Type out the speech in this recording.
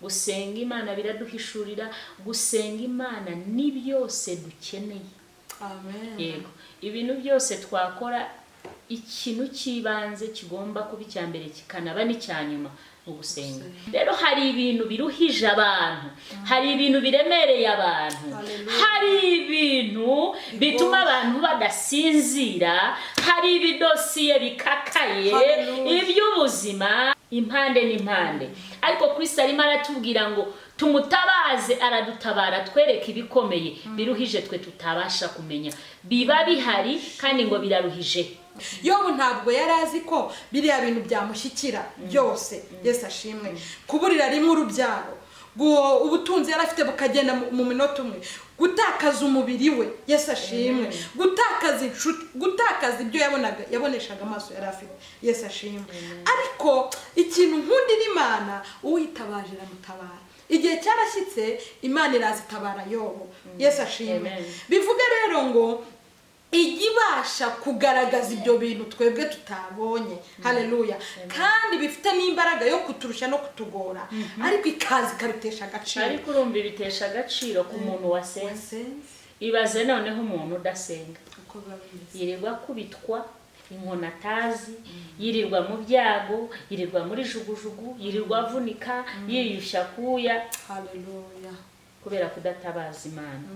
gusenga Imana biraduhishurira, gusenga Imana ni byose dukeneye. Amen. Yego, ibintu byose twakora, ikintu cy'ibanze kigomba kuba icyambere kikanaba n'icyanyuma ugusenga. Rero hari ibintu biruhije abantu, hari ibintu biremereye abantu, hari ibintu bituma abantu badasinzira, hari ibidosiye bikakaye iby'ubuzima impande n'impande. Ariko Kristo arimo aratubwira ngo tumutabaze, aradutabara, twereke ibikomeye biruhije twe tutabasha kumenya, biba bihari kandi ngo biraruhije. Yobu ntabwo yari azi ko biriya bintu byamushyikira byose. Yesu ashimwe. Kuburira rimwe urubyaro, ubutunzi yari afite bukagenda mu minota umwe, gutakaza umubiri we. Yesu ashimwe. Gutakaza inshuti, gutakaza ibyo yaboneshaga amaso yari afite. Yesu ashimwe. Ariko ikintu nkundira Imana, uwitabaje iramutabara. Igihe cyarashyitse Imana irazitabara Yobu. Yesu ashimwe. Bivuga rero ngo igibasha kugaragaza ibyo bintu twebwe tutabonye. Haleluya. Kandi bifite n'imbaraga yo kuturusha no kutugora, ariko ikazi kabitesha agaciro. Ariko urumva bitesha agaciro ku muntu wasenze. Ibaze noneho umuntu udasenga, yirirwa kubitwa inkona atazi, yirirwa mu byago, yirirwa muri jugujugu, yirirwa avunika, yiyushya kuya. Haleluya. Kubera kudatabaza Imana.